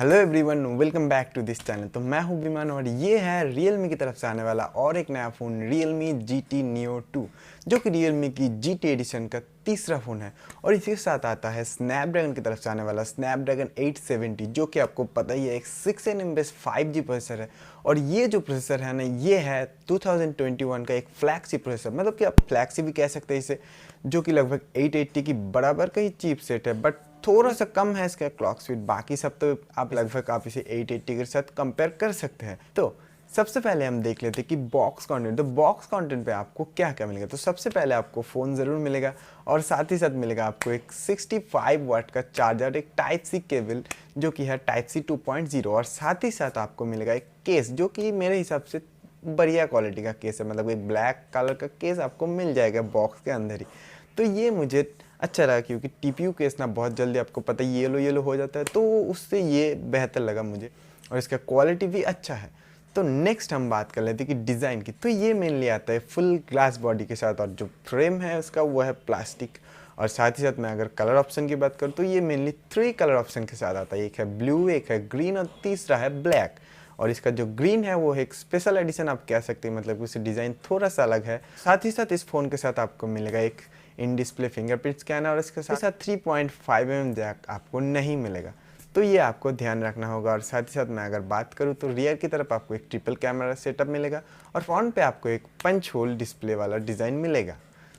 Hello everyone, welcome back to this channel. तो मैं हूं विमान और ये है Realme की तरफ से आने वाला और एक नया फ़ोन Realme GT Neo 2, जो कि Realme की GT एडिशन का तीसरा फ़ोन है। और इसी के साथ आता है स्नैपड्रैगन की तरफ से आने वाला स्नैपड्रैगन 870, जो कि आपको पता ही है एक 6nm बेस 5G प्रोसेसर है। और ये जो प्रोसेसर है ना, ये है 2021 का एक फ्लैगशिप प्रोसेसर, मतलब कि आप फ्लैगशिप भी कह सकते हैं इसे, जो कि लगभग 880 की बराबर का ही चिपसेट है, बट थोड़ा सा कम है इसका क्लॉक स्पीड। बाकी सब तो आप इसे 880 के साथ कंपेयर कर सकते हैं। तो सबसे पहले हम देख लेते हैं कि बॉक्स कंटेंट। तो बॉक्स कंटेंट पे आपको क्या क्या मिलेगा। तो सबसे पहले आपको फ़ोन ज़रूर मिलेगा और साथ ही साथ मिलेगा आपको एक 65 वाट का चार्जर, एक टाइप सी केबल जो कि है टाइप सी 2.0, और साथ ही साथ आपको मिलेगा एक केस जो कि मेरे हिसाब से बढ़िया क्वालिटी का केस है, मतलब एक ब्लैक कलर का केस आपको मिल जाएगा बॉक्स के अंदर ही। तो ये मुझे अच्छा लगा, क्योंकि टीपीयू केस ना बहुत जल्दी आपको पता है येलो येलो हो जाता है, तो उससे ये बेहतर लगा मुझे, और इसका क्वालिटी भी अच्छा है। तो नेक्स्ट हम बात कर लेते हैं कि डिज़ाइन की। तो ये मेनली आता है फुल ग्लास बॉडी के साथ, और जो फ्रेम है उसका वो है प्लास्टिक। और साथ ही साथ मैं अगर कलर ऑप्शन की बात करूँ तो ये मेनली 3 कलर ऑप्शन के साथ आता है। एक है ब्लू, एक है ग्रीन और तीसरा है ब्लैक। और इसका जो ग्रीन है वो है एक स्पेशल एडिशन आप कह सकते हैं, मतलब उससे डिज़ाइन थोड़ा सा अलग है। साथ ही साथ इस फ़ोन के साथ आपको मिलेगा एक इन डिस्प्ले फिंगरप्रिंट स्कैनर, और इसके साथ 3.5mm जैक आपको नहीं मिलेगा, तो ये आपको ध्यान रखना होगा। और साथ ही साथ मैं अगर बात करूँ तो रियर की तरफ आपको एक ट्रिपल कैमरा सेटअप मिलेगा, और फ्रंट पे आपको एक पंच होल डिस्प्ले वाला डिज़ाइन मिलेगा।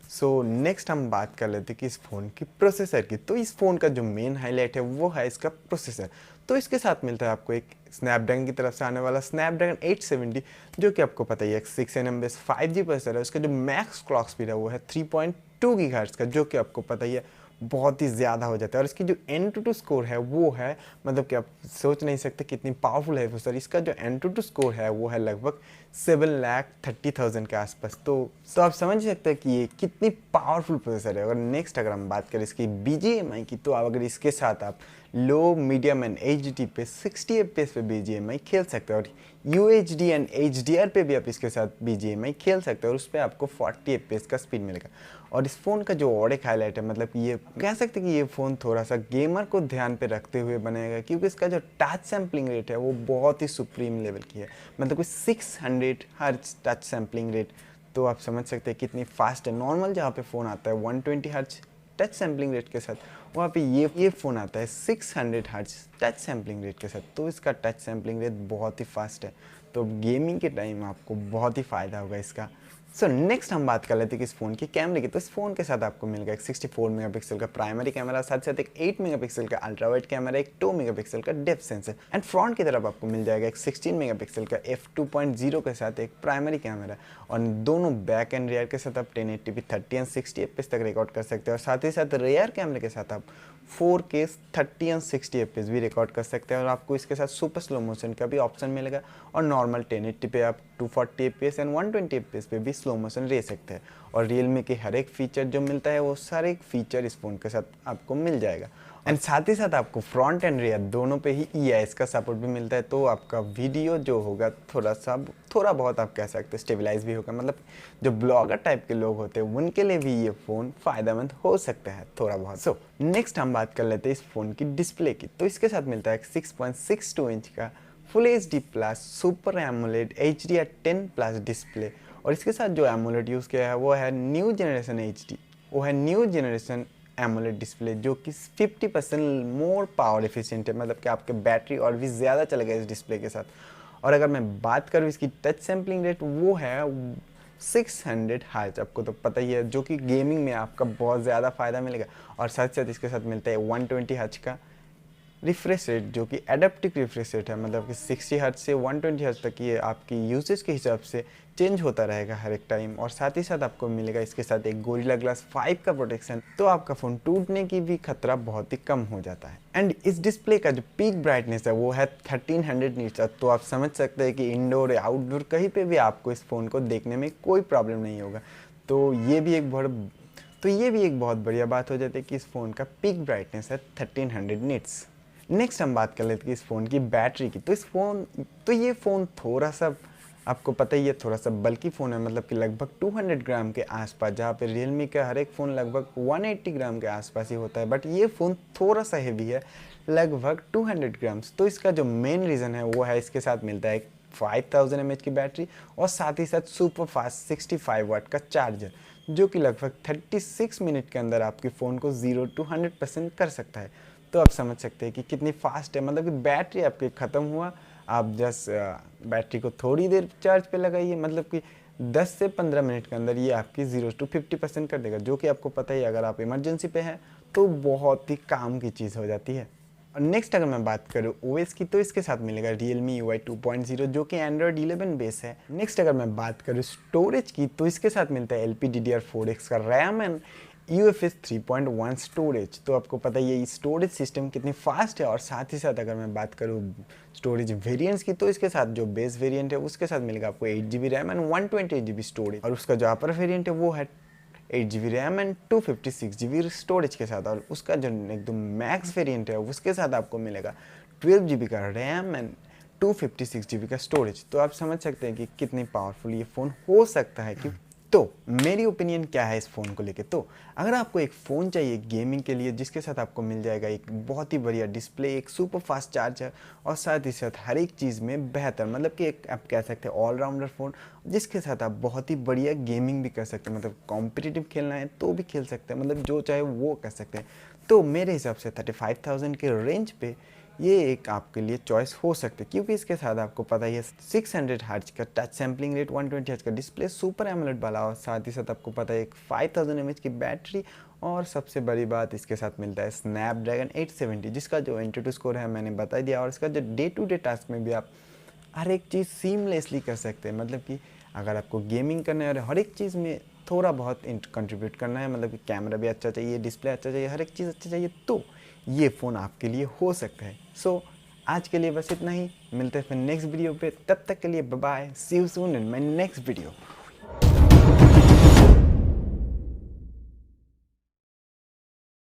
सो नेक्स्ट हम बात कर लेते हैं कि इस फ़ोन की प्रोसेसर की। तो इस फ़ोन का जो मेन हाईलाइट है वो है इसका प्रोसेसर। तो इसके साथ मिलता है आपको एक स्नैपड्रैगन की तरफ से आने वाला स्नैपड्रैगन 870, जो कि आपको पता ही है 6nm बेस 5G प्रोसेसर है। उसका जो मैक्स क्लॉक स्पीड है वो है 3.2 गीगाहर्ट्ज़ का, जो कि आपको पता ही है बहुत ही ज़्यादा हो जाता है। और इसकी जो Antutu स्कोर है वो है, मतलब कि आप सोच नहीं सकते कितनी पावरफुल है प्रोसेसर। इसका जो Antutu स्कोर है वो है लगभग 7,30,000 के आसपास। तो आप समझ सकते हैं कि ये कितनी पावरफुल प्रोसेसर है। और नेक्स्ट अगर हम बात करें इसकी BGMI की, तो अगर इसके साथ आप लो, मीडियम एंड HD पे 60 FPS पे BGMI खेल सकते हैं, और UHD एंड HDR पे भी आप इसके साथ BGMI खेल सकते हैं, और उस पर आपको 40 FPS का स्पीड मिलेगा। और इस फ़ोन का जो और एक हाईलाइट है, मतलब ये कह सकते हैं कि ये फ़ोन थोड़ा सा गेमर को ध्यान पे रखते हुए बनाएगा, क्योंकि इसका जो टच सैम्पलिंग रेट है वो बहुत ही सुप्रीम लेवल की है, मतलब कि 600 हर्ट्ज टच सैम्पलिंग रेट। तो आप समझ सकते हैं कितनी फास्ट है। नॉर्मल जहाँ पे फ़ोन आता है 120 हर्ट्ज टच सैम्पलिंग रेट के साथ, वहाँ पे ये फ़ोन आता है 600 हर्ट्ज टच सैम्पलिंग रेट के साथ। तो इसका टच सैम्पलिंग रेट बहुत ही फास्ट है, तो गेमिंग के टाइम आपको बहुत ही फ़ायदा होगा इसका। सो नेक्स्ट हम बात कर लेते हैं कि इस फ़ोन के कैमरे की। तो इस फ़ोन के साथ आपको मिलेगा एक 64 मेगापिक्सल का प्राइमरी कैमरा, साथ साथ एक 8 मेगापिक्सल का अल्ट्रा वाइड कैमरा, एक 2 मेगापिक्सल का डेप्थ सेंसर, एंड फ्रंट की तरफ आपको मिल जाएगा एक 16 मेगापिक्सल का f2.0 के साथ एक प्राइमरी कैमरा। और दोनों बैक एंड रियर के साथ आप 1080p 30 एंड 60 एफपीएस तक रिकॉर्ड कर सकते हैं, और साथ ही साथ रियर कैमरे के साथ आप 4K 30 एंड 60 एफपीएस भी रिकॉर्ड कर सकते हैं। और आपको इसके साथ सुपर स्लो मोशन का भी ऑप्शन मिलेगा, और नॉर्मल 1080 पे आप 240 एफपीएस एंड 120 एफपीएस पे भी स्लो मोशन ले सकते हैं। और Realme के हर एक फीचर जो मिलता है वो सारे फीचर इस फ़ोन के साथ आपको मिल जाएगा। एंड साथ ही साथ आपको फ्रंट एंड रियर दोनों पे ही EIS का सपोर्ट भी मिलता है, तो आपका वीडियो जो होगा थोड़ा बहुत आप कह सकते हैं स्टेबलाइज भी होगा, मतलब जो ब्लॉगर टाइप के लोग होते हैं उनके लिए भी ये फ़ोन फ़ायदेमंद हो सकता है थोड़ा बहुत। सो नेक्स्ट हम बात कर लेते हैं इस फ़ोन की डिस्प्ले की। तो इसके साथ मिलता है 6.62 इंच का full HD plus super AMOLED HDR10+ display, और इसके साथ जो एमोलेड यूज़ किया है वो है न्यू जनरेशन HD, वो है न्यू जनरेशन एमोलेड डिस्प्ले, जो कि 50% मोर पावर एफिशिएंट है, मतलब कि आपके बैटरी और भी ज़्यादा चलेगा इस डिस्प्ले के साथ। और अगर मैं बात करूँ इसकी टच सैम्पलिंग रेट, वो है 600 हर्ट्ज, आपको तो पता ही है, जो कि गेमिंग में आपका बहुत ज़्यादा फ़ायदा मिलेगा। और साथ साथ इसके साथ मिलता है 120 हर्ट्ज का रिफ्रेश रेट, जो कि एडेप्टिव रिफ्रेश रेट है, मतलब कि 60 हर्ट्ज से 120 हर्ट्ज तक ये आपकी यूसेज के हिसाब से चेंज होता रहेगा हर एक टाइम। और साथ ही साथ आपको मिलेगा इसके साथ एक गोरिल्ला ग्लास 5 का प्रोटेक्शन, तो आपका फ़ोन टूटने की भी खतरा बहुत ही कम हो जाता है। एंड इस डिस्प्ले का जो पीक ब्राइटनेस है वो है 1300 नीट्स, तो आप समझ सकते हैं कि इंडोर या आउटडोर कहीं पे भी आपको इस फ़ोन को देखने में कोई प्रॉब्लम नहीं होगा। तो ये भी एक बहुत बढ़िया बात हो जाती है कि इस फ़ोन का पीक ब्राइटनेस है 1300 नीट्स। नेक्स्ट हम बात कर लेते हैं इस फ़ोन की बैटरी की। तो ये फ़ोन थोड़ा सा आपको पता ही है थोड़ा सा बल्कि फ़ोन है, मतलब कि लगभग 200 ग्राम के आसपास, जहाँ पे Realme का हर एक फ़ोन लगभग 180 ग्राम के आसपास ही होता है, बट ये फ़ोन थोड़ा सा हेवी है, लगभग 200 ग्राम्स। तो इसका जो मेन रीज़न है वो है इसके साथ मिलता है 5000 mAh की बैटरी और साथ ही साथ सुपर फास्ट 65 वाट का चार्जर, जो कि लगभग 36 मिनट के अंदर आपके फ़ोन को 0 to 100% कर सकता है। तो आप समझ सकते हैं कि कितनी फास्ट है, मतलब कि बैटरी आपकी ख़त्म हुआ, आप जस्ट बैटरी को थोड़ी देर चार्ज पे लगाइए, मतलब कि 10 से 15 मिनट के अंदर ये आपकी 0 to 50% कर देगा, जो कि आपको पता ही अगर आप इमरजेंसी पे हैं तो बहुत ही काम की चीज़ हो जाती है। और नेक्स्ट अगर मैं बात करूँ ओएस की, तो इसके साथ मिलेगा Realme UI 2.0 जो कि Android 11 बेस है। नेक्स्ट अगर मैं बात करूँ स्टोरेज की, तो इसके साथ मिलता है LPDDR4X का रैम एंड UFS 3.1 स्टोरेज। तो आपको पता ही है ये स्टोरेज सिस्टम कितनी फास्ट है। और साथ ही साथ अगर मैं बात करूँ स्टोरेज वेरिएंट्स की, तो इसके साथ जो बेस वेरिएंट है उसके साथ मिलेगा आपको 8GB RAM and 128GB storage, और उसका जो अपर वेरिएंट है वो है 8GB RAM and 256GB storage के साथ। और उसका जो एकदम मैक्स वेरिएंट है उसके साथ आपको मिलेगा 12GB का रैम एंड 256GB का स्टोरेज। तो आप समझ सकते हैं कि कितनी पावरफुल ये फ़ोन हो सकता है। कि तो मेरी ओपिनियन क्या है इस फ़ोन को लेके, तो अगर आपको एक फ़ोन चाहिए गेमिंग के लिए जिसके साथ आपको मिल जाएगा एक बहुत ही बढ़िया डिस्प्ले, एक सुपर फास्ट चार्जर और साथ ही साथ हर एक चीज़ में बेहतर, मतलब कि एक आप कह सकते हैं ऑलराउंडर फ़ोन जिसके साथ आप बहुत ही बढ़िया गेमिंग भी कर सकते हैं, मतलब कॉम्पिटिटिव खेलना है तो भी खेल सकते हैं, मतलब जो चाहे वो कर सकते हैं। तो मेरे हिसाब से 35,000 के रेंज पे ये एक आपके लिए चॉइस हो सकती है, क्योंकि इसके साथ आपको पता ही है 600 हर्ट्ज का टच सैम्पलिंग रेट, 120 हर्ट्ज का डिस्प्ले, सुपर एमोलेड वाला, और साथ ही साथ आपको पता है एक 5000 mAh की बैटरी, और सबसे बड़ी बात इसके साथ मिलता है स्नैपड्रैगन 870 जिसका जो एंट्री स्कोर है मैंने बता दिया। और इसका जो डे टू डे टास्क में भी आप हर एक चीज़ सीमलेसली कर सकते हैं, मतलब कि अगर आपको गेमिंग करना है और हर एक चीज़ में थोड़ा बहुत कंट्रीब्यूट करना है, मतलब कि कैमरा भी अच्छा चाहिए, डिस्प्ले अच्छा चाहिए, हर एक चीज़ अच्छा चाहिए, तो ये फ़ोन आपके लिए हो सकता है। सो आज के लिए बस इतना ही, मिलते हैं फिर नेक्स्ट वीडियो पे, तब तक के लिए bye bye, see you soon in my next video.